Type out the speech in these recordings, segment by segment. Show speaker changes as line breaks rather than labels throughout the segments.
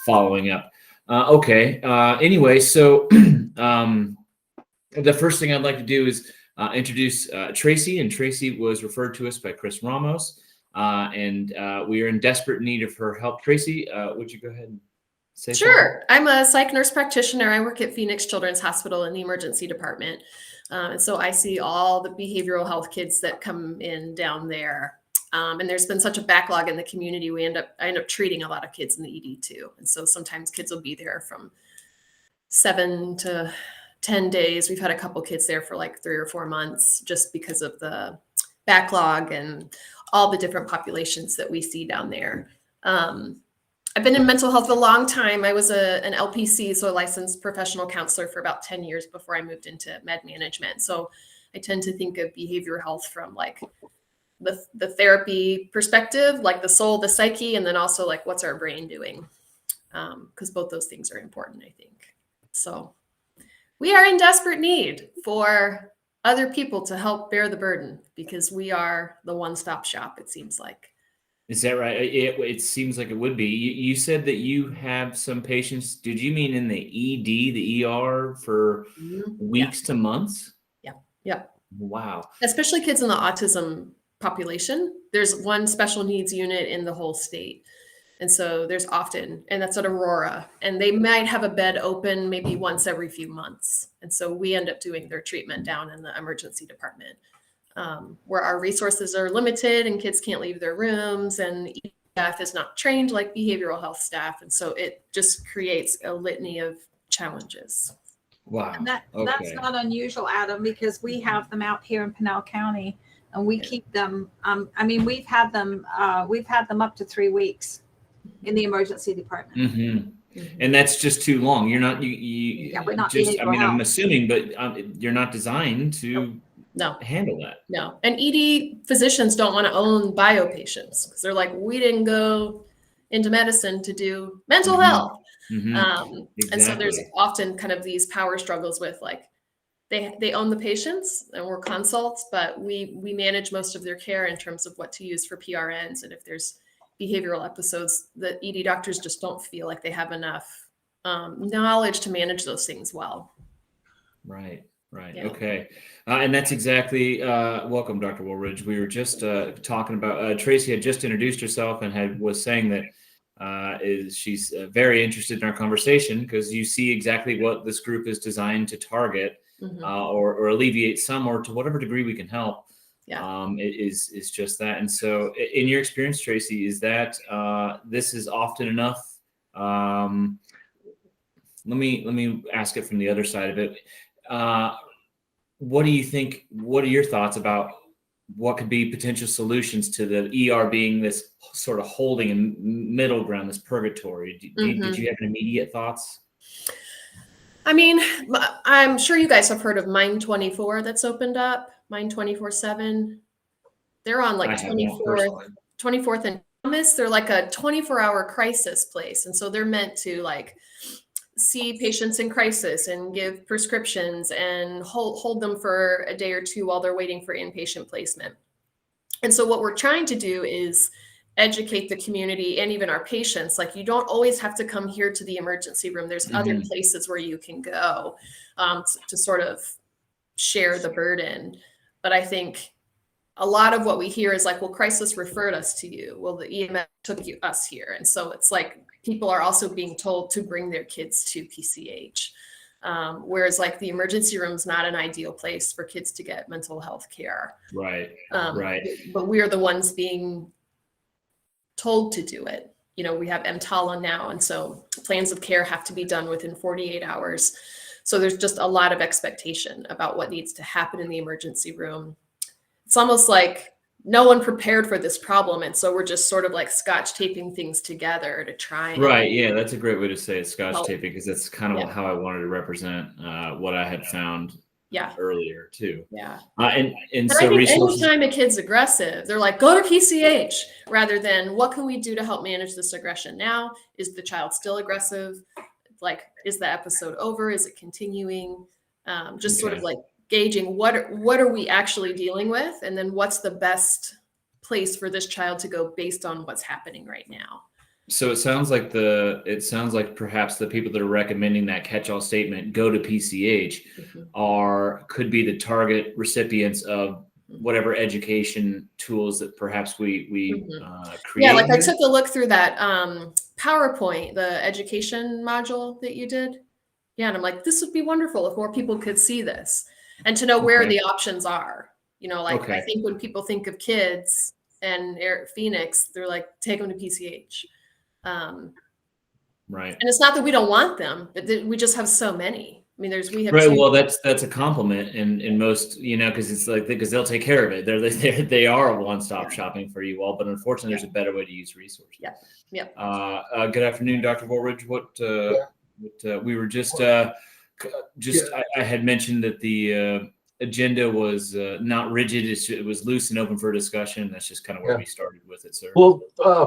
following up. Okay. Anyway, so the first thing I'd like to do is introduce Tracy, and Tracy was referred to us by Chris Ramos, and we are in desperate need of her help. Tracy, would you go ahead and say
Sure. I'm a psych nurse practitioner. I work at Phoenix Children's Hospital in the emergency department. And so I see all the behavioral health kids that come in down there. And there's been such a backlog in the community. I end up treating a lot of kids in the ED too. And so sometimes kids will be there from 7 to 10 days. We've had a couple kids there for like 3 or 4 months just because of the backlog and all the different populations that we see down there. I've been in mental health a long time. I was an LPC, so a licensed professional counselor, for about 10 years before I moved into med management. So I tend to think of behavioral health from like the therapy perspective, like the soul, the psyche, and then also like what's our brain doing? Because both those things are important, I think. So we are in desperate need for other people to help bear the burden because we are the one-stop shop, it seems like.
Is that right? It seems like it would be. You said that you have some patients. Did you mean in the ED, the ER, for weeks to months?
Yeah.
Wow.
Especially kids in the autism population. There's one special needs unit in the whole state. And so there's often, and that's at Aurora, and they might have a bed open maybe once every few months. And so we end up doing their treatment down in the emergency department. Where our resources are limited and kids can't leave their rooms and staff is not trained like behavioral health staff. And so it just creates a litany of challenges.
Wow.
And that's not unusual, Adam, because we have them out here in Pinal County and we keep them. We've had them up to 3 weeks in the emergency department.
Mm-hmm. And that's just too long. You're not,
we're not
just, I'm assuming, but you're not designed to handle that.
No. And ED physicians don't want to own bio patients because they're like, we didn't go into medicine to do mental health. Exactly. And so there's often kind of these power struggles with like, they own the patients and we're consults, but we manage most of their care in terms of what to use for PRNs. And if there's behavioral episodes, the ED doctors just don't feel like they have enough knowledge to manage those things well.
Right.
Yeah.
Okay. And that's exactly, welcome, Dr. Woolridge. We were just talking about, Tracy had just introduced herself and was saying that she's very interested in our conversation because you see exactly what this group is designed to target or alleviate some, or to whatever degree we can help. It is just that. And so in your experience, Tracy, is that this is often enough? Let me ask it from the other side of it. What do you think? What are your thoughts about what could be potential solutions to the ER being this sort of holding and middle ground, this purgatory? Did you have immediate thoughts?
I mean, I'm sure you guys have heard of Mind 24 that's opened up, Mind 24/7. They're on like 24th and Thomas. They're like a 24-hour crisis place. And so they're meant to like see patients in crisis and give prescriptions and hold them for a day or two while they're waiting for inpatient placement. And so what we're trying to do is educate the community and even our patients. Like, you don't always have to come here to the emergency room. There's other places where you can go to sort of share the burden. But I think a lot of what we hear is like, well, crisis referred us to you. Well, the EMS took us here. And so it's like people are also being told to bring their kids to PCH. Whereas like the emergency room is not an ideal place for kids to get mental health care.
Right.
But we are the ones being told to do it. You know, we have EMTALA now. And so plans of care have to be done within 48 hours. So there's just a lot of expectation about what needs to happen in the emergency room. It's almost like no one prepared for this problem. And so we're just sort of like scotch taping things together to try.
Right. Yeah. That's a great way to say it, scotch taping, because that's kind of how I wanted to represent what I had found earlier too.
Yeah.
And
so I think anytime a kid's aggressive, they're like, go to PCH, rather than what can we do to help manage this aggression now? Is the child still aggressive? Like, is the episode over? Is it continuing? Sort of like gauging what are we actually dealing with, and then what's the best place for this child to go based on what's happening right now.
So it sounds like perhaps the people that are recommending that catch-all statement go to PCH could be the target recipients of whatever education tools that perhaps we create.
Yeah, like I
here.
took a look through that PowerPoint, the education module that you did. Yeah, and I'm like, this would be wonderful if more people could see this and to know where
Okay.
the options are. You know, like
Okay.
I think when people think of kids and Phoenix, they're like, take them to PCH.
Right.
And it's not that we don't want them, but we just have so many. I mean, we have
Right.
two.
Well, that's a compliment in most, because it's like, because they'll take care of it. They are a one-stop shopping for you all, but unfortunately, there's a better way to use resources.
Yeah. Yeah.
Good afternoon, Dr. Woolridge. We were I had mentioned that the agenda was not rigid. It was loose and open for discussion. That's just kind of where we started with it, sir.
Well,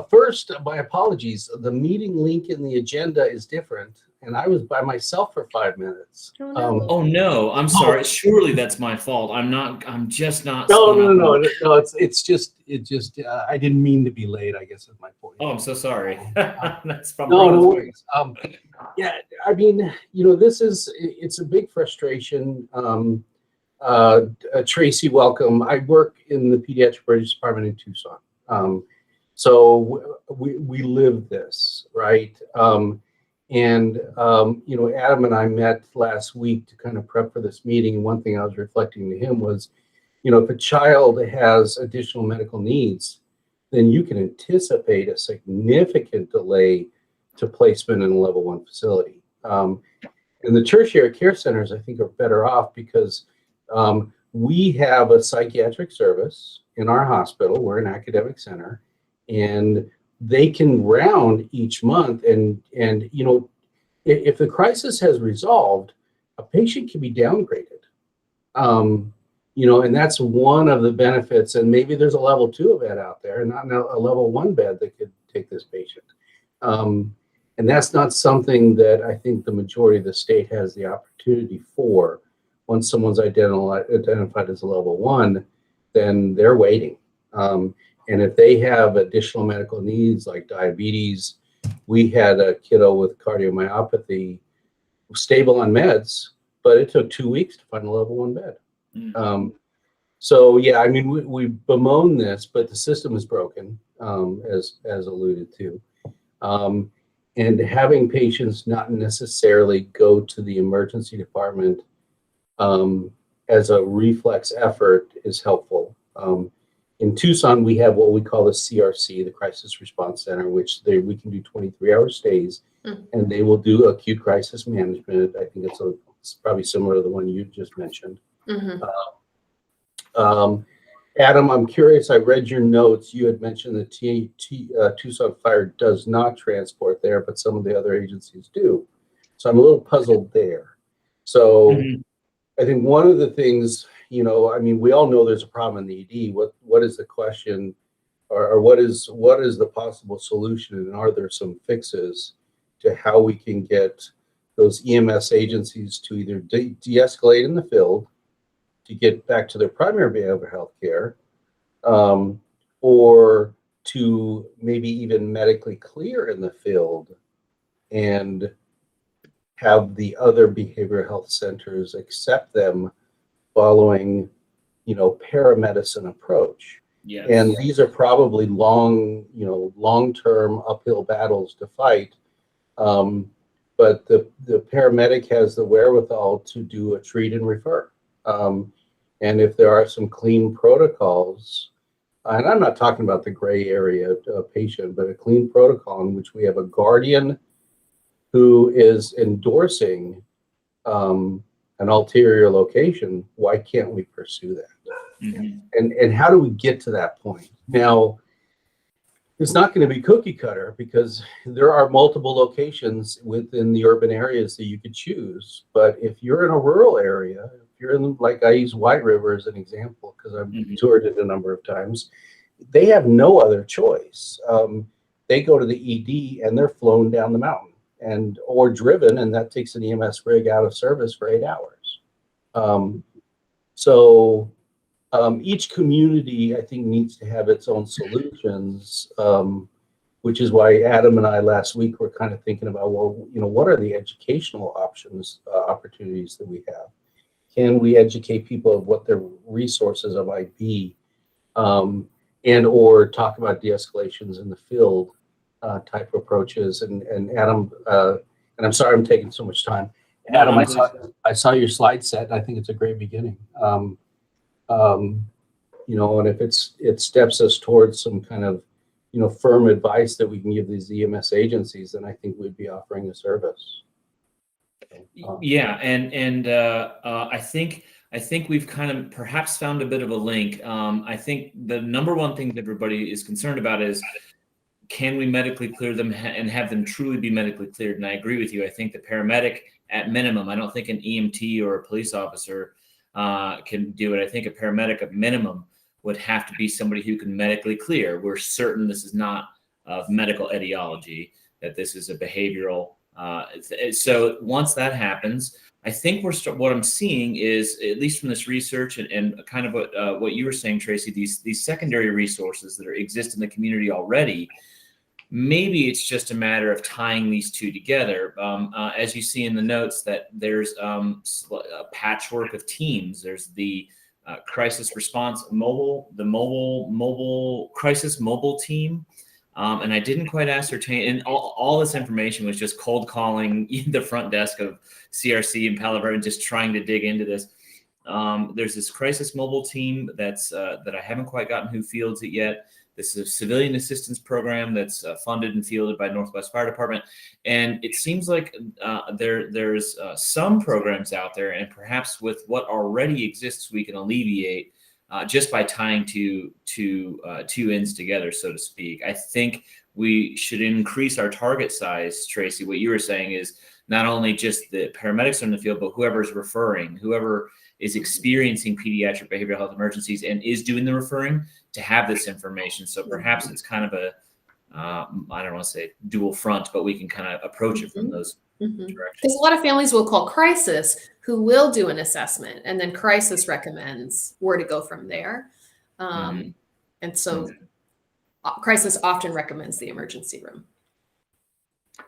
first, my apologies. The meeting link in the agenda is different, and I was by myself for 5 minutes.
Oh, no.
Oh no, I'm sorry. Surely that's my fault. I'm just not.
No. It's just I didn't mean to be late, I guess is my point.
Oh, I'm so sorry. That's probably
No worries. Yeah, I mean, it's a big frustration. Tracy, welcome. I work in the pediatric emergency department in Tucson. So we live this, right? Adam and I met last week to kind of prep for this meeting. And one thing I was reflecting to him was, if a child has additional medical needs, then you can anticipate a significant delay to placement in a level 1 facility. And the tertiary care centers, I think, are better off because we have a psychiatric service in our hospital. We're an academic center, and they can round each month. And if the crisis has resolved, a patient can be downgraded. And that's one of the benefits. And maybe there's a level 2 bed out there, and not a level 1 bed that could take this patient. And that's not something that I think the majority of the state has the opportunity for. Once someone's identified as a level 1, then they're waiting. And if they have additional medical needs like diabetes, we had a kiddo with cardiomyopathy, stable on meds, but it took 2 weeks to find a level 1 bed. So yeah, I mean, we bemoan this, but the system is broken, as alluded to. And having patients not necessarily go to the emergency department as a reflex effort is helpful. In Tucson, we have what we call the CRC, the Crisis Response Center, which we can do 23-hour stays, and they will do acute crisis management. I think it's probably similar to the one you just mentioned. Adam, I'm curious, I read your notes. You had mentioned that Tucson Fire does not transport there, but some of the other agencies do. So I'm a little puzzled there. So I think one of the things, we all know there's a problem in the ED. What is the question, or what is the possible solution, and are there some fixes to how we can get those EMS agencies to either de-escalate in the field, to get back to their primary behavioral health care, or to maybe even medically clear in the field and have the other behavioral health centers accept them following, paramedicine approach.
Yes.
And these are probably long-term uphill battles to fight. But the paramedic has the wherewithal to do a treat and refer. And if there are some clean protocols, and I'm not talking about the gray area patient, but a clean protocol in which we have a guardian who is endorsing an ulterior location, why can't we pursue that? And how do we get to that point? Now, it's not going to be cookie cutter because there are multiple locations within the urban areas that you could choose. But if you're in a rural area, if you're in, like I use White River as an example because I've toured it a number of times, they have no other choice. They go to the ED and they're flown down the mountain or driven, and that takes an EMS rig out of service for 8 hours. Each community, I think, needs to have its own solutions. which is why Adam and I last week were kind of thinking about, well, what are the educational opportunities that we have? Can we educate people of what their resources might be, and or talk about de-escalations in the field type approaches? And Adam, and I'm sorry I'm taking so much time. Adam, I saw your slide set, and I think it's a great beginning. And if it steps us towards some kind of firm advice that we can give these EMS agencies, then I think we'd be offering a service.
Yeah, and I think we've kind of perhaps found a bit of a link. I think the number one thing that everybody is concerned about is, can we medically clear them and have them truly be medically cleared? And I agree with you. I think the paramedic, at minimum, I don't think an EMT or a police officer can do it. I think a paramedic at minimum would have to be somebody who can medically clear. We're certain this is not of medical etiology, that this is a behavioral. So once that happens, I think what I'm seeing is, at least from this research and kind of what you were saying, Tracy, these secondary resources that exist in the community already. Maybe it's just a matter of tying these two together. As you see in the notes, that there's a patchwork of teams. There's the crisis response mobile crisis mobile team. And I didn't quite ascertain, and all this information was just cold calling the front desk of CRC and Palo Verde and just trying to dig into this. There's this crisis mobile team that I haven't quite gotten who fields it yet. This is a civilian assistance program that's funded and fielded by Northwest Fire Department. And it seems like there's some programs out there, and perhaps with what already exists, we can alleviate just by tying two ends together, so to speak. I think we should increase our target size, Tracy. What you were saying is not only just the paramedics in the field, but whoever's referring, whoever is experiencing pediatric behavioral health emergencies and is doing the referring, to have this information. So perhaps it's kind of a, I don't want to say dual front, but we can kind of approach it from those directions.
Because a lot of families will call crisis, who will do an assessment, and then crisis recommends where to go from there. And so crisis often recommends the emergency room.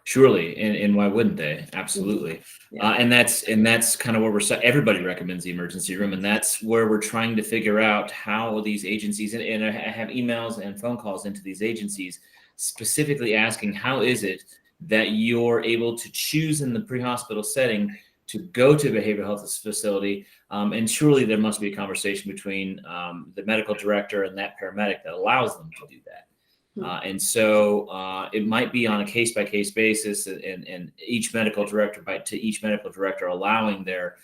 Surely, and why wouldn't they? Absolutely. Yeah. And that's kind of where everybody recommends the emergency room, and that's where we're trying to figure out how these agencies, and I have emails and phone calls into these agencies specifically asking, how is it that you're able to choose in the pre-hospital setting to go to a behavioral health facility? And surely there must be a conversation between the medical director and that paramedic that allows them to do that. And so it might be on a case-by-case basis, and each medical director allowing their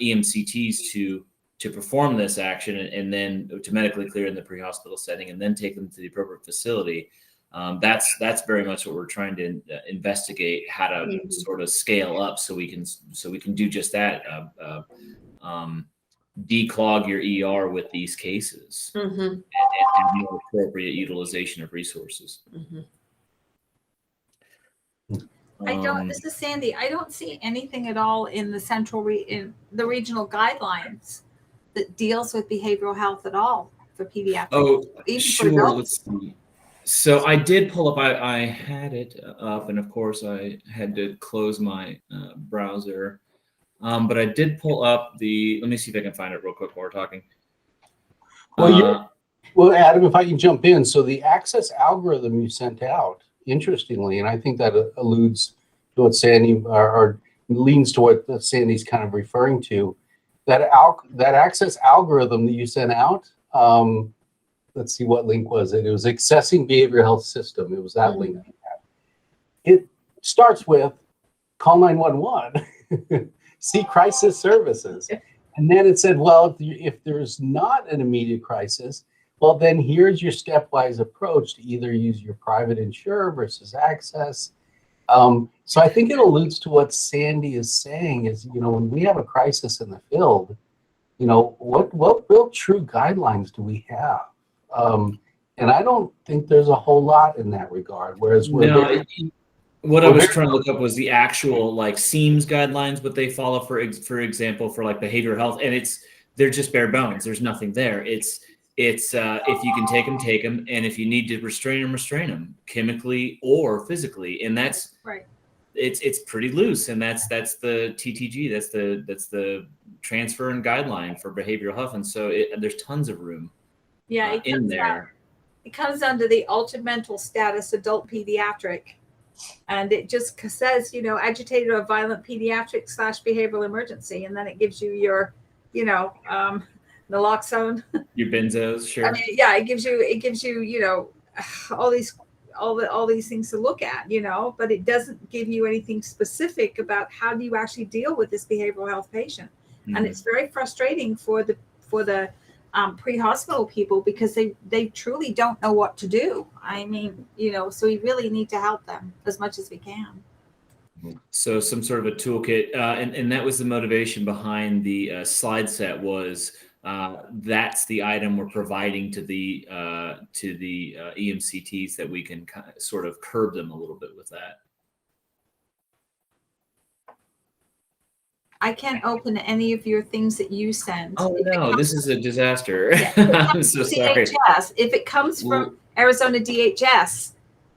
EMCTs to perform this action and then to medically clear in the pre-hospital setting and then take them to the appropriate facility. That's very much what we're trying to investigate, how to sort of scale up so we can do just that. Declog your ER with these cases and more appropriate utilization of resources.
This is Sandy. I don't see anything at all in the in the regional guidelines that deals with behavioral health at all for pediatrics.
Oh, sure. Let's see. So I did pull up, I had it up, and of course I had to close my browser. But I did pull up let me see if I can find it real quick while we're talking.
Well, Adam, if I can jump in. So the access algorithm you sent out, interestingly, and I think that alludes to what Sandy, or leans to what Sandy's kind of referring to, that access algorithm that you sent out, let's see, what link was it? It was Accessing Behavioral Health System. It was that link. It starts with call 911. See crisis services. And then it said, well, if there's not an immediate crisis, well, then here's your stepwise approach to either use your private insurer versus access. So I think it alludes to what Sandy is saying is, when we have a crisis in the field, what real true guidelines do we have? And I don't think there's a whole lot in that regard. Whereas
what I was trying to look up was the actual SEAMS guidelines, what they follow for example, for behavioral health, and they're just bare bones. There's nothing there. it's if you can take them, and if you need to restrain them chemically or physically, and that's
Right.
It's pretty loose, and that's the TTG, that's the transfer and guideline for behavioral health, and so there's tons of room
Yeah,
in there.
It comes under the ultra mental status adult pediatric, and it just says, you know, agitated or violent pediatric / behavioral emergency, and then it gives you your, you know, naloxone.
Your benzos, sure.
I mean, yeah, it gives you, you know, all these things to look at, you know, but it doesn't give you anything specific about how do you actually deal with this behavioral health patient.
Mm-hmm.
And it's very frustrating for the pre-hospital people, because they truly don't know what to do. I mean, you know, so we really need to help them as much as we can.
So some sort of a toolkit, and that was the motivation behind the slide set, was that's the item we're providing to the EMCTs, that we can kind of sort of curb them a little bit with that.
I can't open any of your things that you send.
Oh no, this is a disaster.
Yeah,
I'm so sorry.
DHS. If it comes from Arizona DHS,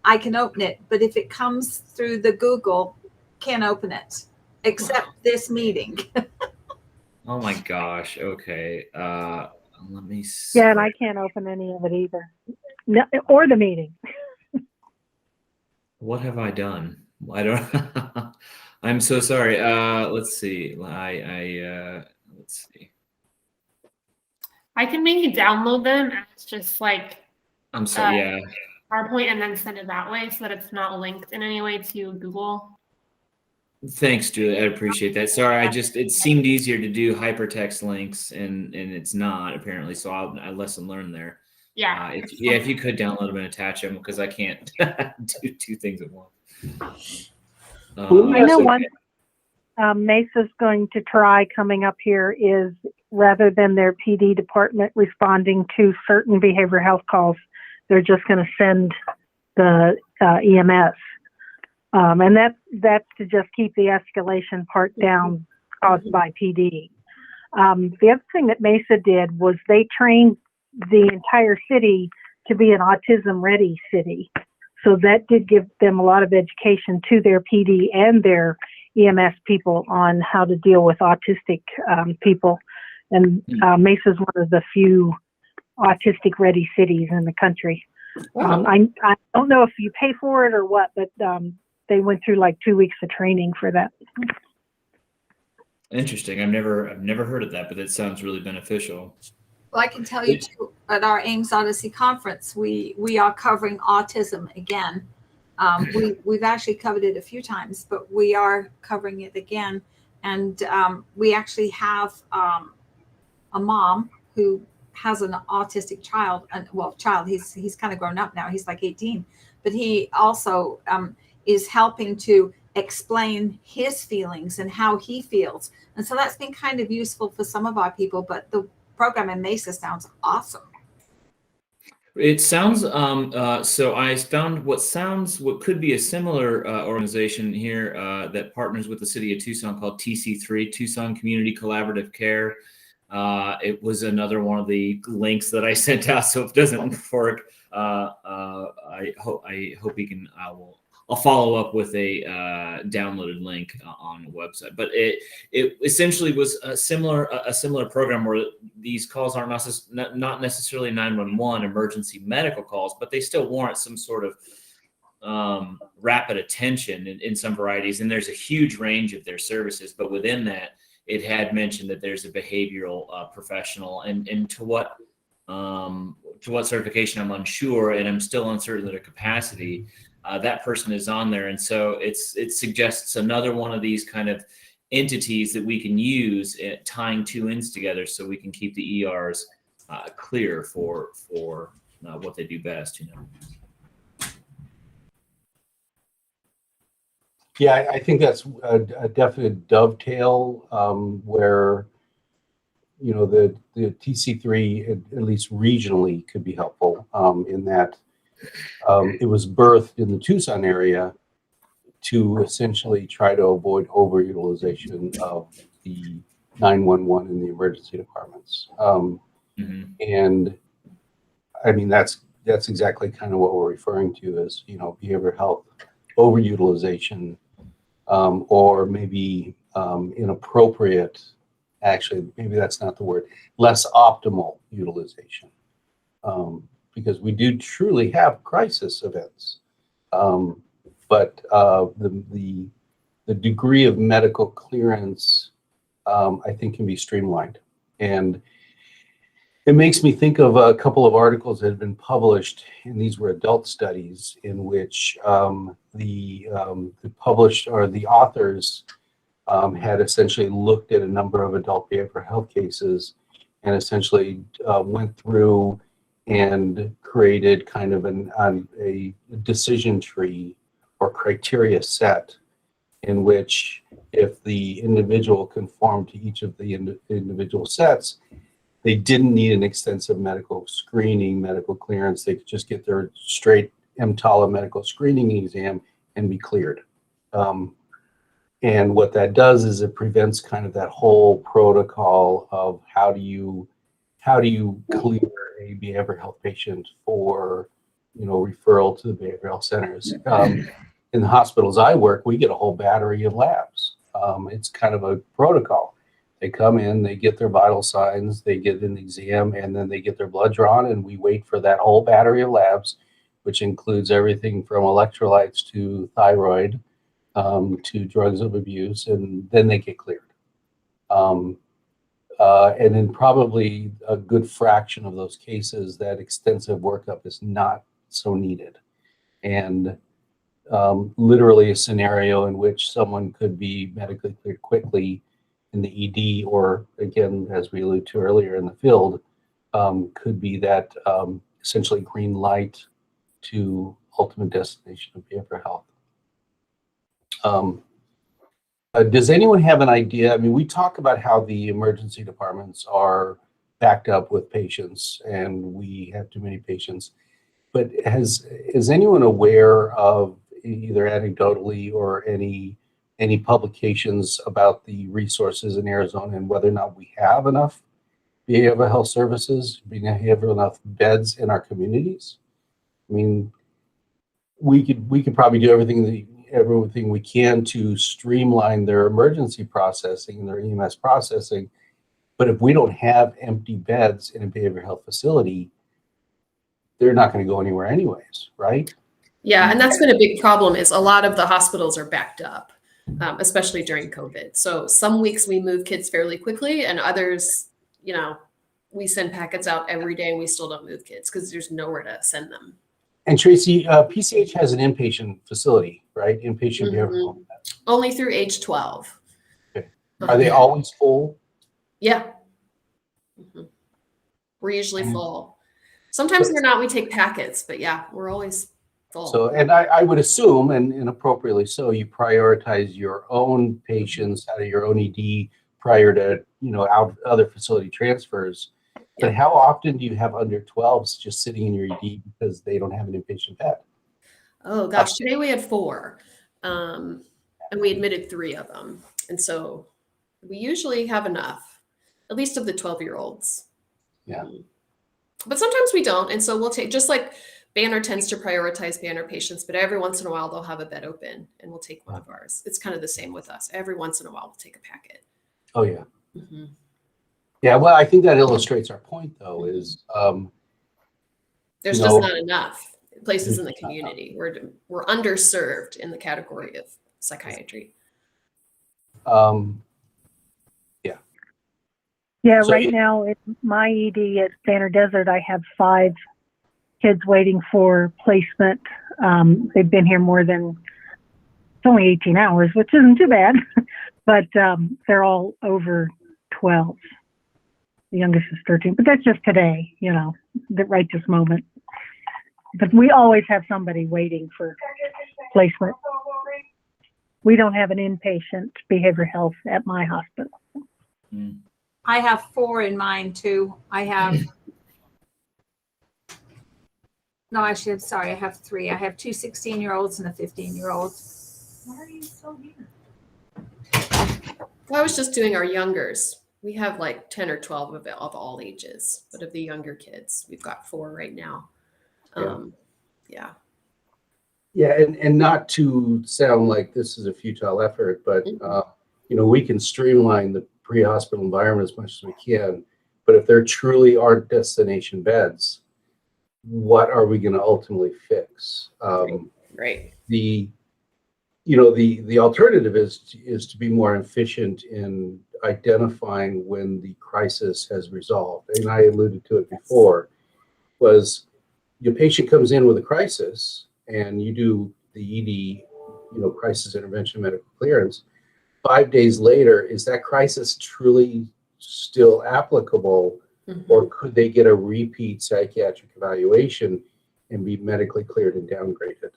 I can open it. But if it comes through the Google, can't open it, except this meeting.
Oh my gosh. Okay. Let me see.
Yeah, and I can't open any of it either. No, or the meeting.
What have I done? I don't. I'm so sorry. Let's see. Let's see.
I can maybe download them as just like
I'm sorry. Yeah.
PowerPoint and then send it that way, so that it's not linked in any way to Google.
Thanks, Julie. I appreciate that. Sorry, it seemed easier to do hypertext links, and it's not apparently. So I lesson learned there.
Yeah.
If you could download them and attach them, because I can't do two things at once.
I know one Mesa's going to try coming up here is, rather than their PD department responding to certain behavioral health calls, they're just going to send the EMS. And that's to just keep the escalation part down caused by PD. The other thing that Mesa did was they trained the entire city to be an autism-ready city. So that did give them a lot of education to their PD and their EMS people on how to deal with autistic people. And Mesa is one of the few autistic-ready cities in the country.
Wow.
I don't know if you pay for it or what, but they went through like 2 weeks of training for that.
Interesting. I've never heard of that, but it sounds really beneficial.
Well, I can tell you too, at our Ames Odyssey conference, we are covering autism again. We've actually covered it a few times, but we are covering it again. And we actually have a mom who has an autistic child, he's kind of grown up now. He's like 18, but he also is helping to explain his feelings and how he feels. And so that's been kind of useful for some of our people, but the program in Mesa sounds awesome.
It sounds so I found what could be a similar organization here that partners with the city of Tucson, called TC3, Tucson Community Collaborative Care. It was another one of the links that I sent out, so if it doesn't work, I hope he can. I'll follow up with a downloaded link on the website. But it essentially was a similar program where these calls are not necessarily 911 emergency medical calls, but they still warrant some sort of rapid attention in some varieties. And there's a huge range of their services, but within that, it had mentioned that there's a behavioral professional, and to what certification I'm unsure, and I'm still uncertain of their capacity. That person is on there, and so it suggests another one of these kind of entities that we can use at tying two ends together, so we can keep the ERs clear for what they do best.
Yeah, I think that's a definite dovetail where, the TC3, at least regionally, could be helpful in that it was birthed in the Tucson area to essentially try to avoid overutilization of the 911 in the emergency departments. And I mean, that's exactly kind of what we're referring to as, behavioral health overutilization, or maybe inappropriate, actually, maybe that's not the word, less optimal utilization. Because we do truly have crisis events. But the degree of medical clearance, I think, can be streamlined. And it makes me think of a couple of articles that have been published, and these were adult studies in which the authors had essentially looked at a number of adult behavioral health cases and essentially went through and created kind of a decision tree or criteria set in which, if the individual conformed to each of the individual sets, they didn't need an extensive medical screening, medical clearance. They could just get their straight EMTALA medical screening exam and be cleared. And what that does is it prevents kind of that whole protocol of how do you clear a behavioral health patient for referral to the behavioral health centers. In the hospitals I work, we get a whole battery of labs. It's kind of a protocol. They come in, they get their vital signs, they get an exam, and then they get their blood drawn, and we wait for that whole battery of labs, which includes everything from electrolytes to thyroid, to drugs of abuse, and then they get cleared. And in probably a good fraction of those cases, that extensive workup is not so needed. And literally a scenario in which someone could be medically cleared quickly in the ED, or again, as we alluded to earlier, in the field, could be that essentially green light to ultimate destination of behavioral health. Does anyone have an idea? I mean, we talk about how the emergency departments are backed up with patients and we have too many patients, but is anyone aware of, either anecdotally or any publications about the resources in Arizona and whether or not we have enough behavioral health services, we have enough beds in our communities? I mean, we could probably do everything we can to streamline their emergency processing and their EMS processing, but if we don't have empty beds in a behavioral health facility, they're not going to go anywhere anyways, right?
Yeah, and that's been a big problem, is a lot of the hospitals are backed up, especially during COVID. So some weeks we move kids fairly quickly, and others, we send packets out every day and we still don't move kids because there's nowhere to send them.
And Tracy, PCH has an inpatient facility, right? Inpatient behavioral health.
Only through age 12.
Okay. Are they always full?
Yeah. We're usually full. Sometimes they're not. We take packets, but yeah, we're always full.
So, and I would assume, and appropriately so, you prioritize your own patients out of your own ED prior to, out other facility transfers. But how often do you have under 12s just sitting in your ED because they don't have an inpatient bed?
Oh gosh, today we had 4, and we admitted 3 of them. And so we usually have enough, at least of the 12-year-olds.
Yeah.
But sometimes we don't. And so we'll take, just like Banner tends to prioritize Banner patients, but every once in a while they'll have a bed open and we'll take one of ours. It's kind of the same with us. Every once in a while we'll take a packet.
Oh, yeah. Yeah, well, I think that illustrates our point, though, is
there's just not enough places in the community. We're underserved in the category of psychiatry.
Yeah,
So
right now in my ED at Banner Desert, I have 5 kids waiting for placement. They've been here it's only 18 hours, which isn't too bad, but they're all over 12. The youngest is 13, but that's just today, right this moment. But we always have somebody waiting for placement. We don't have an inpatient behavioral health at my hospital.
I have 4 in mine too. I have, no, actually, I'm sorry. I have 3. I have 2 16-year-olds and a 15-year-old. Why are you so mean?
I was just doing our youngers. We have like 10 or 12 of all ages, but of the younger kids, we've got 4 right now. Yeah.
Yeah, and not to sound like this is a futile effort, but we can streamline the pre-hospital environment as much as we can. But if there truly aren't destination beds, what are we going to ultimately fix?
Right.
The alternative is to be more efficient in identifying when the crisis has resolved. And I alluded to it before, was your patient comes in with a crisis and you do the ED, crisis intervention medical clearance. 5 days later, is that crisis truly still applicable, or could they get a repeat psychiatric evaluation and be medically cleared and downgraded?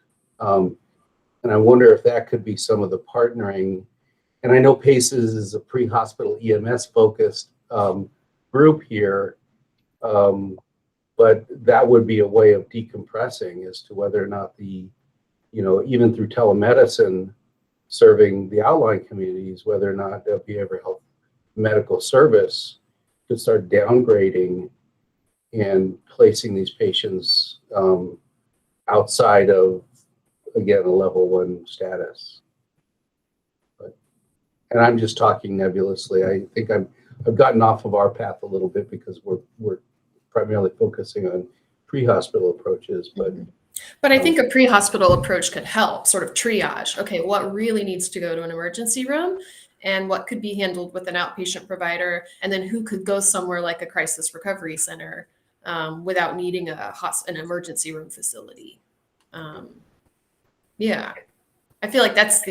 And I wonder if that could be some of the partnering. And I know PACES is a pre-hospital EMS focused group here, but that would be a way of decompressing as to whether or not even through telemedicine, serving the outlying communities, whether or not the behavioral health medical service could start downgrading and placing these patients outside of, again, a level 1 status. And I'm just talking nebulously. I think I've gotten off of our path a little bit because we're primarily focusing on pre-hospital approaches,
But I think a pre-hospital approach could help sort of triage. Okay, what really needs to go to an emergency room and what could be handled with an outpatient provider, and then who could go somewhere like a crisis recovery center without needing an emergency room facility. Yeah, I feel like that's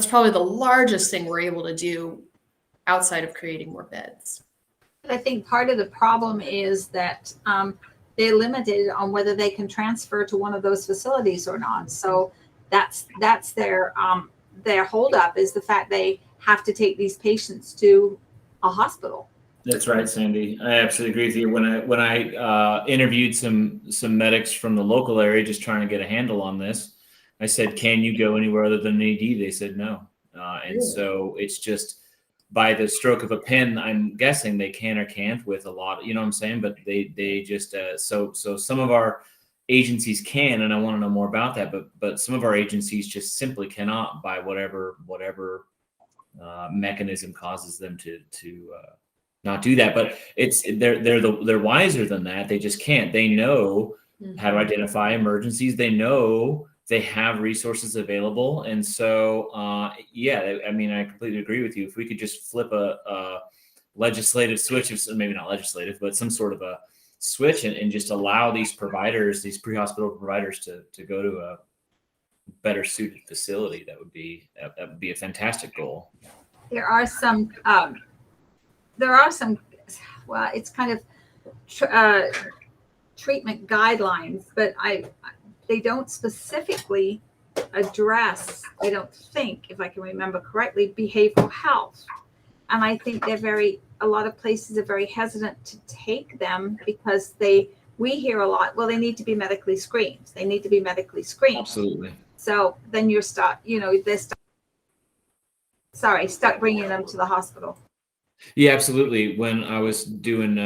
probably the largest thing we're able to do outside of creating more beds.
I think part of the problem is that they're limited on whether they can transfer to one of those facilities or not. So that's their holdup, is the fact they have to take these patients to a hospital.
That's right, Sandy. I absolutely agree with you. When I interviewed some medics from the local area, just trying to get a handle on this, I said, "Can you go anywhere other than an ED?" They said no, and so it's just by the stroke of a pen. I'm guessing they can or can't with a lot. You know what I'm saying? But they just so some of our agencies can, and I want to know more about that. But some of our agencies just simply cannot, by whatever mechanism causes them to not do that. But they're wiser than that. They just can't. They know how to identify emergencies. They know they have resources available. And so, I mean, I completely agree with you. If we could just flip a legislative switch, maybe not legislative, but some sort of a switch and just allow these providers, these pre-hospital providers to go to a better suited facility, that would be a fantastic goal.
There are some, well, it's kind of treatment guidelines, but they don't specifically address, I don't think, if I can remember correctly, behavioral health. And I think a lot of places are very hesitant to take them because we hear a lot, well, they need to be medically screened. They need to be medically screened.
Absolutely.
So then you're stuck bringing them to the hospital.
Yeah, absolutely. When I was doing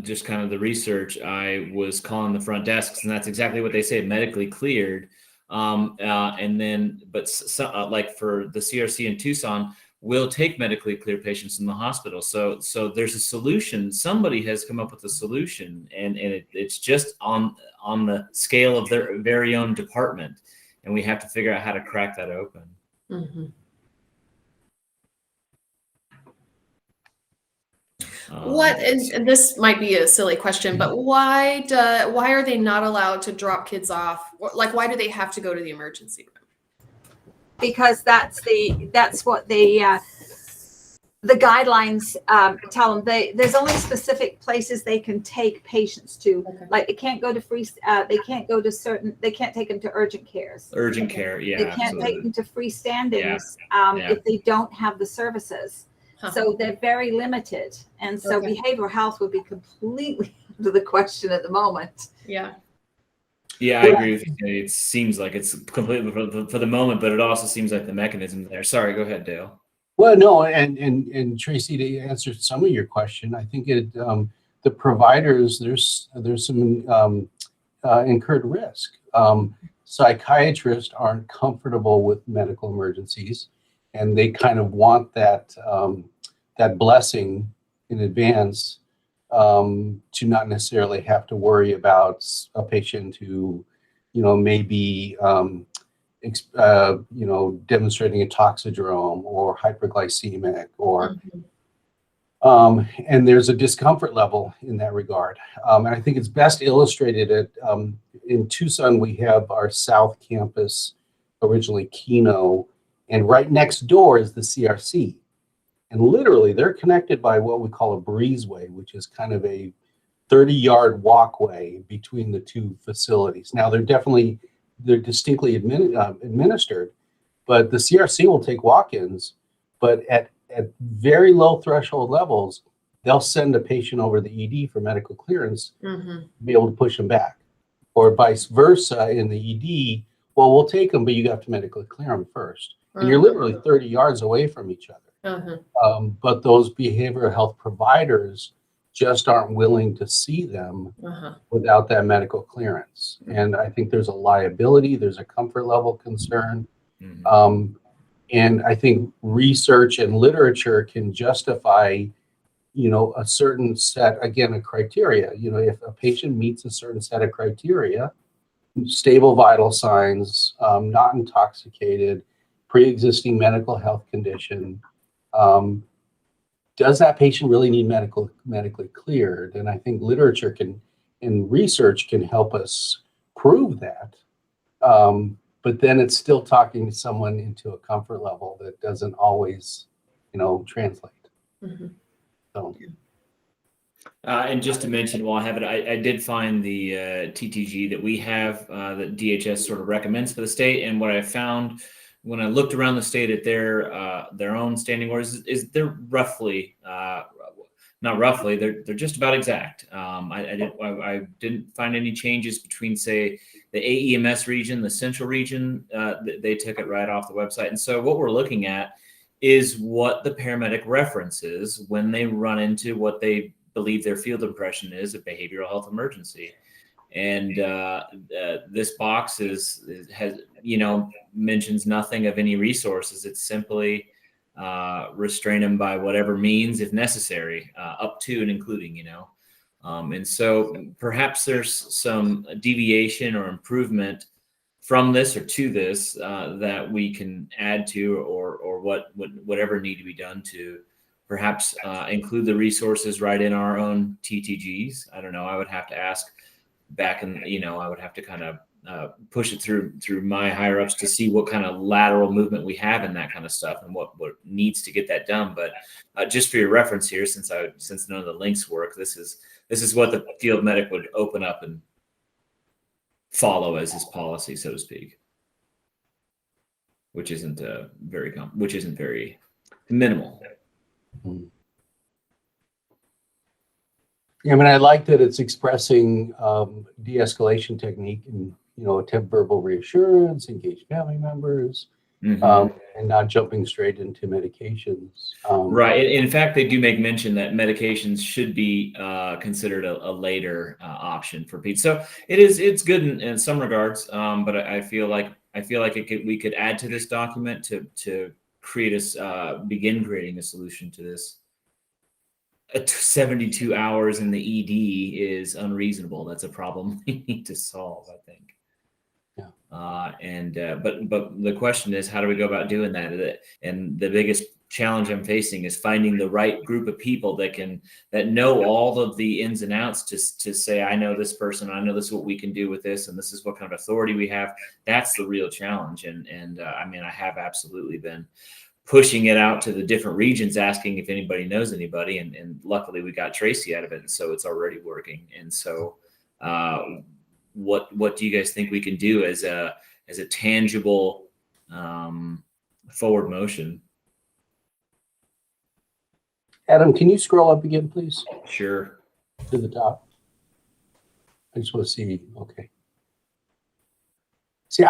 just kind of the research, I was calling the front desks, and that's exactly what they say: medically cleared. And then, but like for the CRC in Tucson, we'll take medically cleared patients in the hospital. So there's a solution. Somebody has come up with a solution, and it's just on the scale of their very own department, and we have to figure out how to crack that open.
Mm-hmm. And this might be a silly question, but why are they not allowed to drop kids off? Like, why do they have to go to the emergency room?
Because that's what the guidelines tell them. There's only specific places they can take patients to. Okay. Like they can't go to they can't take them to urgent cares.
Urgent care, yeah.
They can't
absolutely.
take them to freestandings if they don't have the services. Huh. So they're very limited. And so behavioral health would be completely out of the question at the moment.
Yeah.
Yeah, I agree with you. It seems like it's completely for the moment, but it also seems like the mechanism there. Sorry, go ahead, Dale.
Well, no, and Tracy, to answer some of your question, I think the providers, there's some incurred risk. Psychiatrists aren't comfortable with medical emergencies, and they kind of want that that blessing in advance, to not necessarily have to worry about a patient who, maybe demonstrating a toxidrome or hyperglycemic or and there's a discomfort level in that regard. And I think it's best illustrated at in Tucson. We have our South Campus, originally Keno, and right next door is the CRC. And literally, they're connected by what we call a breezeway, which is kind of a 30-yard walkway between the two facilities. Now, they're distinctly administered, but the CRC will take walk-ins, but at very low threshold levels, they'll send a patient over the ED for medical clearance to be able to push them back. Or vice versa in the ED, well, we'll take them, but you have to medically clear them first. And you're literally 30 yards away from each other. But those behavioral health providers just aren't willing to see them without that medical clearance. And I think there's a liability, there's a comfort level concern. And I think research and literature can justify, a certain set, again, of criteria. If a patient meets a certain set of criteria, stable vital signs, not intoxicated, pre-existing medical health condition, does that patient really need medically cleared? And I think literature and research can help us prove that. But then it's still talking to someone into a comfort level that doesn't always, translate. So.
And just to mention, while I have it, I did find the TTG that we have that DHS sort of recommends for the state. And what I found when I looked around the state at their own standing orders is they're roughly, not roughly, they're just about exact. I didn't find any changes between, say, the AEMS region, the central region. They took it right off the website. And so what we're looking at is what the paramedic references when they run into what they believe their field impression is a behavioral health emergency. And this box has mentions nothing of any resources. It's simply restrain them by whatever means, if necessary, up to and including, and so perhaps there's some deviation or improvement from this or to this that we can add to, or whatever need to be done to perhaps include the resources right in our own TTGs. I don't know. I would have to ask back, and I would have to kind of push it through my higher ups to see what kind of lateral movement we have in that kind of stuff and what needs to get that done. But just for your reference here, since none of the links work, this is what the field medic would open up and follow as his policy, so to speak, which isn't very minimal.
Yeah, I mean, I like that it's expressing de-escalation technique and, attempt verbal reassurance, engage family members, and not jumping straight into medications.
Right. In fact, they do make mention that medications should be considered a later option for PACES. So it's good in some regards, but I feel like we could add to this document to begin creating a solution to this. 72 hours in the ED is unreasonable. That's a problem we need to solve, I think. Yeah. But the question is, how do we go about doing that? And the biggest challenge I'm facing is finding the right group of people that know all of the ins and outs to say, I know this person, I know this is what we can do with this, and this is what kind of authority we have. That's the real challenge. And I mean, I have absolutely been pushing it out to the different regions, asking if anybody knows anybody. And luckily we got Tracy out of it. And so it's already working. And so what do you guys think we can do as a tangible forward motion?
Adam, can you scroll up again, please?
Sure.
To the top. I just want to see. Okay. See,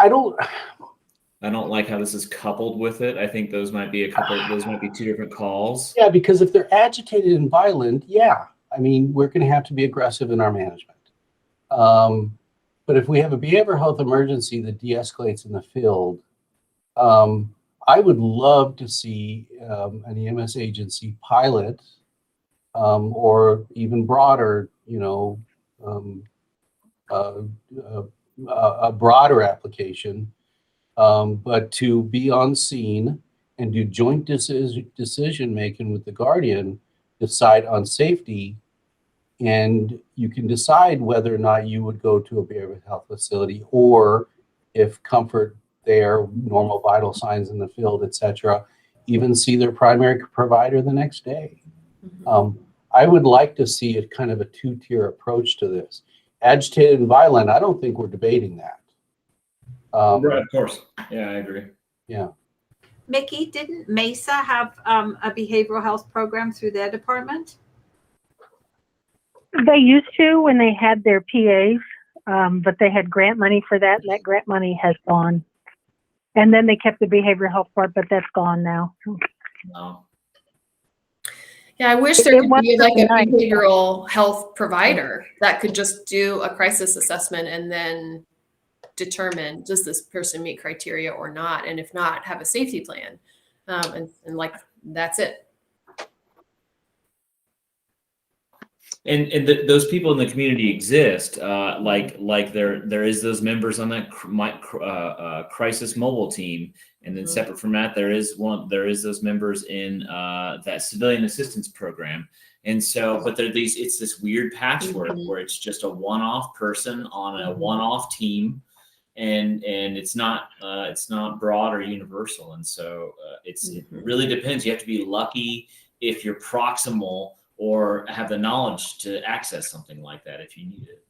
I don't like how this is coupled with it. I think those might be two different calls.
Yeah, because if they're agitated and violent, yeah, I mean, we're going to have to be aggressive in our management. But if we have a behavioral health emergency that de-escalates in the field, I would love to see an EMS agency pilot or even broader, a broader application, but to be on scene and do joint decision making with the guardian, decide on safety, and you can decide whether or not you would go to a behavioral health facility, or if comfort there, normal vital signs in the field, etc., even see their primary provider the next day. I would like to see a kind of a two-tier approach to this. Agitated and violent, I don't think we're debating that.
Right, of course. Yeah, I agree.
Yeah.
Mickey, didn't Mesa have a behavioral health program through their department?
They used to when they had their PAs, but they had grant money for that, and that grant money has gone. And then they kept the behavioral health part, but that's gone now.
No.
Yeah, I wish there could be like a
nice.
behavioral health provider that could just do a crisis assessment and then determine, does this person meet criteria or not? And if not, have a safety plan. And like, that's it.
And those people in the community exist, like there is those members on that crisis mobile team, and then separate from that, there is those members in that civilian assistance program. And so, but it's this weird patchwork where it's just a one-off person on a one-off team, and it's not broad or universal. And so it really depends. You have to be lucky if you're proximal or have the knowledge to access something like that if you need it.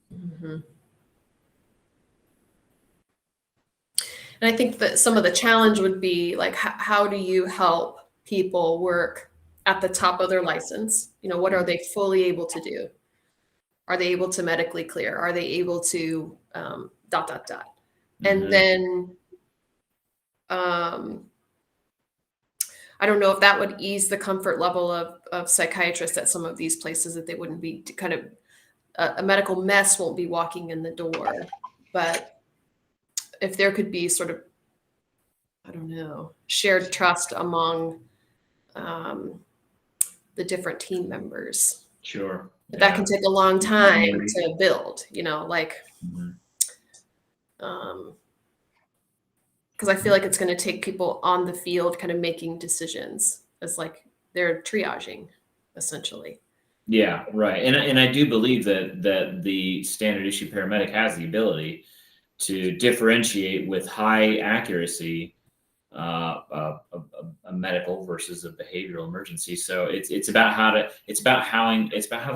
And I think that some of the challenge would be like, how do you help people work at the top of their license? What are they fully able to do? Are they able to medically clear? Are they able to ... And then I don't know if that would ease the comfort level of psychiatrists at some of these places, that they wouldn't be kind of a medical mess won't be walking in the door. But if there could be sort of, I don't know, shared trust among the different team members.
Sure.
But that can take a long time to build, because I feel like it's going to take people on the field kind of making decisions, as like they're triaging essentially.
Yeah, right. And I do believe that the standard issue paramedic has the ability to differentiate with high accuracy a medical versus a behavioral emergency. So it's about how to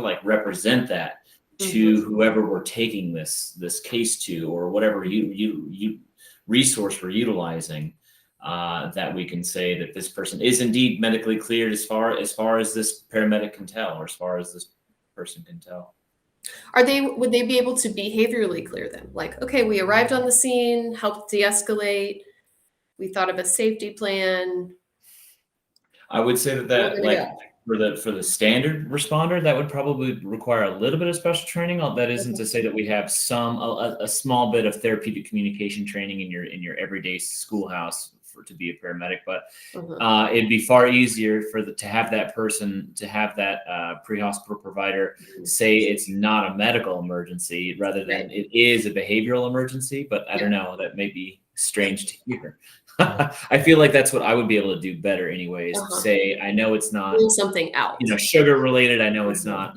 like represent that to whoever we're taking this case to, or whatever you resource we're utilizing, that we can say that this person is indeed medically cleared as far as this paramedic can tell, or as far as this person can tell.
Would they be able to behaviorally clear them? Like, okay, we arrived on the scene, helped de-escalate, we thought of a safety plan.
I would say that like for the standard responder, that would probably require a little bit of special training. That isn't to say that we have a small bit of therapeutic communication training in your everyday schoolhouse to be a paramedic, but it'd be far easier to have that person, to have that pre-hospital provider say it's not a medical emergency rather than it is a behavioral emergency. But I don't know, that may be strange to hear. I feel like that's what I would be able to do better anyways. Say, I know it's not
something out,
sugar related. I know it's not,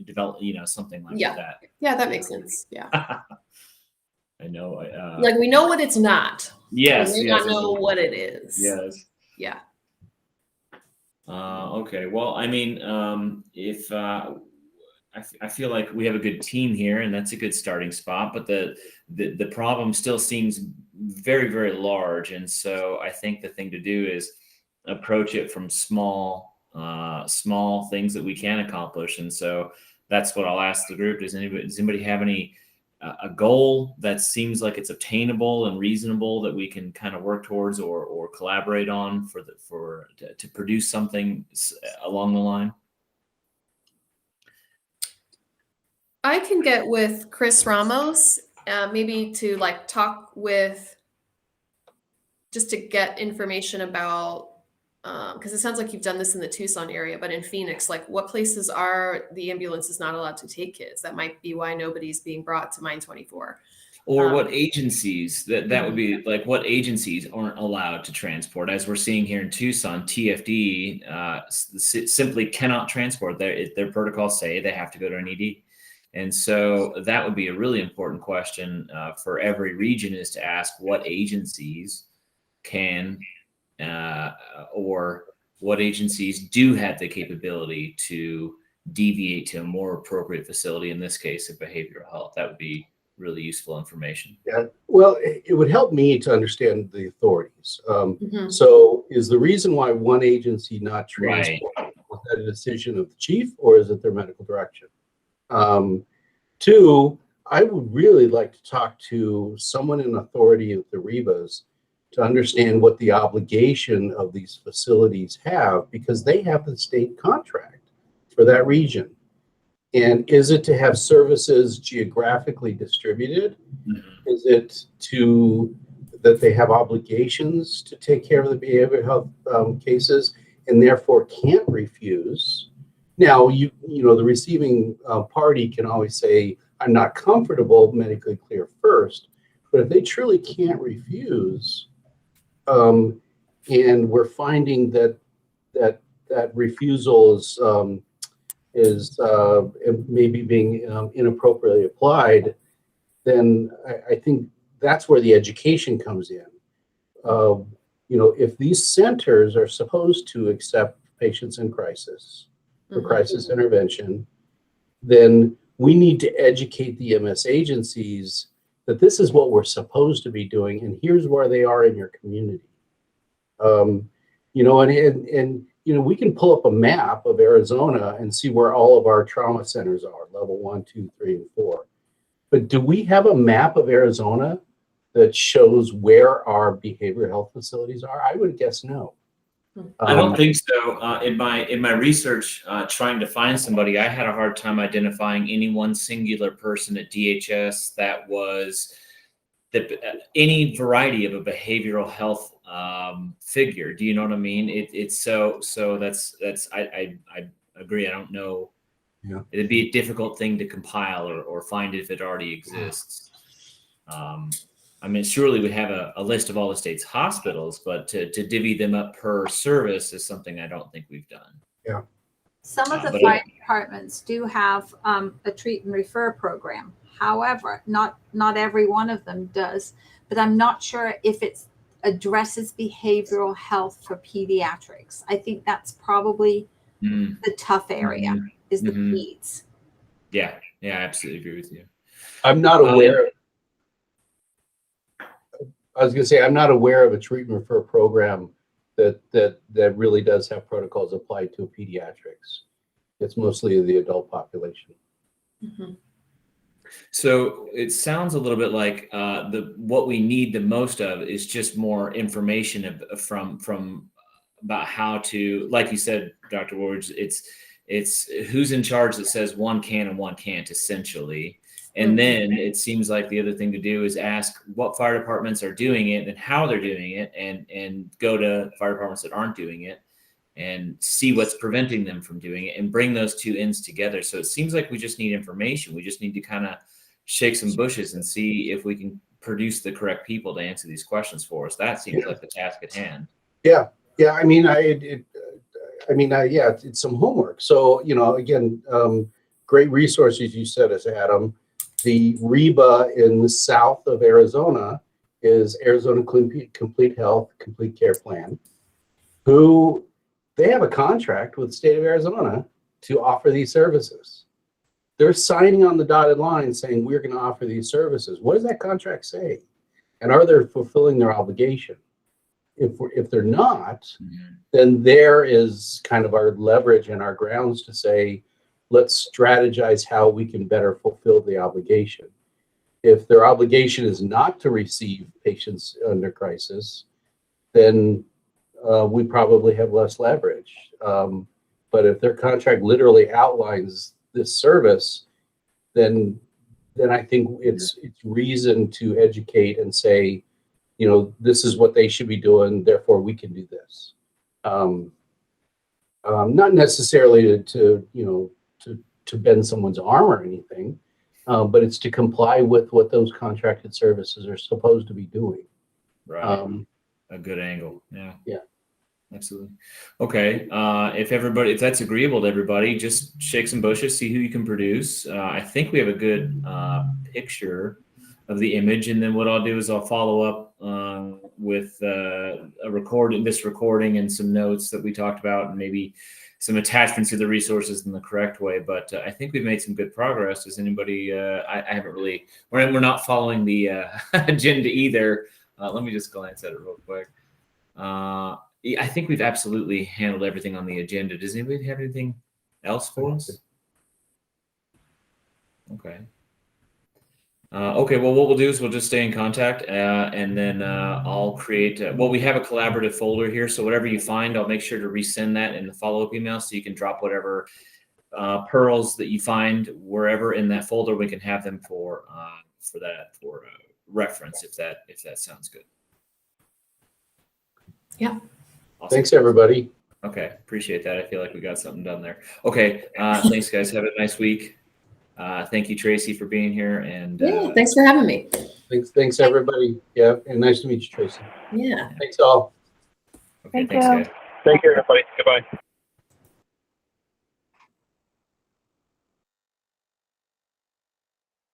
develop, something like that.
Yeah, that makes sense. Yeah.
I know.
Like, we know what it's not.
Yes.
We may not know what it is.
Yes.
Yeah.
Okay. Well, I mean, if I feel like we have a good team here, and that's a good starting spot, but the problem still seems very, very large. And so I think the thing to do is approach it from small things that we can accomplish. And so that's what I'll ask the group. Does anybody have any a goal that seems like it's obtainable and reasonable that we can kind of work towards or collaborate on to produce something along the line?
I can get with Chris Ramos, maybe to like talk with, just to get information about, because it sounds like you've done this in the Tucson area, but in Phoenix, like what places are the ambulances not allowed to take kids? That might be why nobody's being brought to Mine 24.
Or what agencies, that would be like, what agencies aren't allowed to transport? As we're seeing here in Tucson, TFD simply cannot transport. Their protocols say they have to go to an ED. And so that would be a really important question for every region, is to ask what agencies can or what agencies do have the capability to deviate to a more appropriate facility, in this case of behavioral health. That would be really useful information.
Yeah, well, it would help me to understand the authorities.
Mhm.
So is the reason why one agency not transport, was that a decision of the chief, or is it their medical direction? Two, I would really like to talk to someone in authority of the REBAs to understand what the obligation of these facilities have, because they have the state contract for that region. And is it to have services geographically distributed?
Mm-hmm.
Is it that they have obligations to take care of the behavioral health cases and therefore can't refuse? Now, the receiving party can always say, I'm not comfortable, medically clear first. But if they truly can't refuse, and we're finding that refusal is maybe being inappropriately applied, then I think that's where the education comes in. If these centers are supposed to accept patients in crisis for crisis intervention, then we need to educate the MS agencies that this is what we're supposed to be doing, and here's where they are in your community. We can pull up a map of Arizona and see where all of our trauma centers are, level 1, 2, 3, and 4. But do we have a map of Arizona that shows where our behavioral health facilities are? I would guess no.
I don't think so. In my research, trying to find somebody, I had a hard time identifying any one singular person at DHS that was any variety of a behavioral health figure. Do you know what I mean? It's so that's I agree. I don't know.
Yeah.
It'd be a difficult thing to compile or find if it already exists. I mean, surely we have a list of all the state's hospitals, but to divvy them up per service is something I don't think we've done.
Yeah.
Some of the
But
fire departments do have a treat and refer program. However, not every one of them does, but I'm not sure if it addresses behavioral health for pediatrics. I think that's probably the tough area is the peds.
Yeah, I absolutely agree with you.
I'm not aware. I was going to say, I'm not aware of a treat and refer program that really does have protocols applied to pediatrics. It's mostly the adult population.
Mhm.
So it sounds a little bit like what we need the most of is just more information from about how to, like you said, Dr. Woolridge, it's who's in charge that says one can and one can't, essentially. And then it seems like the other thing to do is ask what fire departments are doing it and how they're doing it, and go to fire departments that aren't doing it and see what's preventing them from doing it and bring those two ends together. So it seems like we just need information. We just need to kind of shake some bushes and see if we can produce the correct people to answer these questions for us. That seems like the task at hand.
Yeah. I mean, it's some homework. So, again, great resources you said, as Adam. The REBA in the south of Arizona is Arizona Complete Health, Complete Care Plan, who they have a contract with the state of Arizona to offer these services. They're signing on the dotted line saying, we're going to offer these services. What does that contract say? And are they fulfilling their obligation? If they're not, then there is kind of our leverage and our grounds to say, let's strategize how we can better fulfill the obligation. If their obligation is not to receive patients under crisis, then we probably have less leverage. But if their contract literally outlines this service, then I think it's reason to educate and say, you know, this is what they should be doing, therefore we can do this. Not necessarily to you know, to bend someone's arm or anything, but it's to comply with what those contracted services are supposed to be doing.
Right. A good angle. Yeah.
Yeah.
Absolutely. Okay. If that's agreeable to everybody, just shake some bushes, see who you can produce. I think we have a good picture of the image, and then what I'll do is I'll follow up with this recording and some notes that we talked about, and maybe some attachments to the resources in the correct way. But I think we've made some good progress. Does anybody? I haven't really. We're not following the agenda either. Let me just glance at it real quick. I think we've absolutely handled everything on the agenda. Does anybody have anything else for us? Okay. Okay, well, what we'll do is we'll just stay in contact, and then I'll create, we have a collaborative folder here, so whatever you find, I'll make sure to resend that in the follow-up email, so you can drop whatever pearls that you find wherever in that folder. We can have them for reference, if that sounds good.
Yeah.
Awesome.
Thanks, everybody.
Okay, appreciate that. I feel like we got something done there. Okay, thanks, guys. Have a nice week. Thank you, Tracy, for being here. And
Yeah, thanks for having me.
Thanks, everybody. Yeah, and nice to meet you, Tracy.
Yeah.
Thanks all.
Okay,
Thank
thanks,
you.
guys.
Take care, everybody. Goodbye.